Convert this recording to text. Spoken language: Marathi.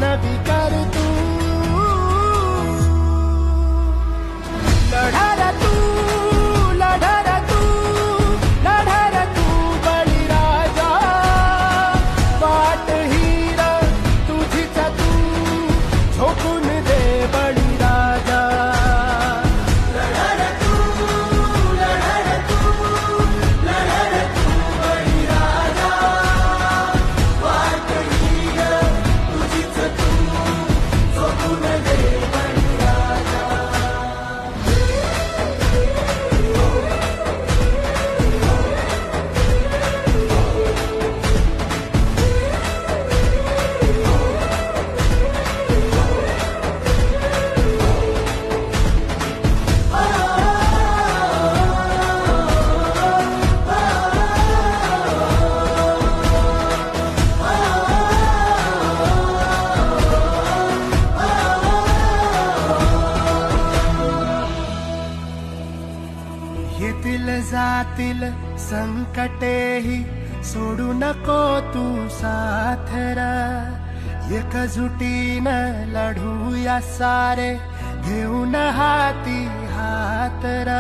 नवी कर तू लढा रे तू लढा रे तू लढा रे तू बळीराजा वाट हीर तुझीच तू झोकून दे बळीराजा लढा रे तू लढा रे तू लढा रे तू बळीराजा वाट हीर तुझीच तू झोकून दे येतील जातील संकटेही सोडू नको तू साथ र एकजुटीनं लढूया सारे घेऊन हाती हात र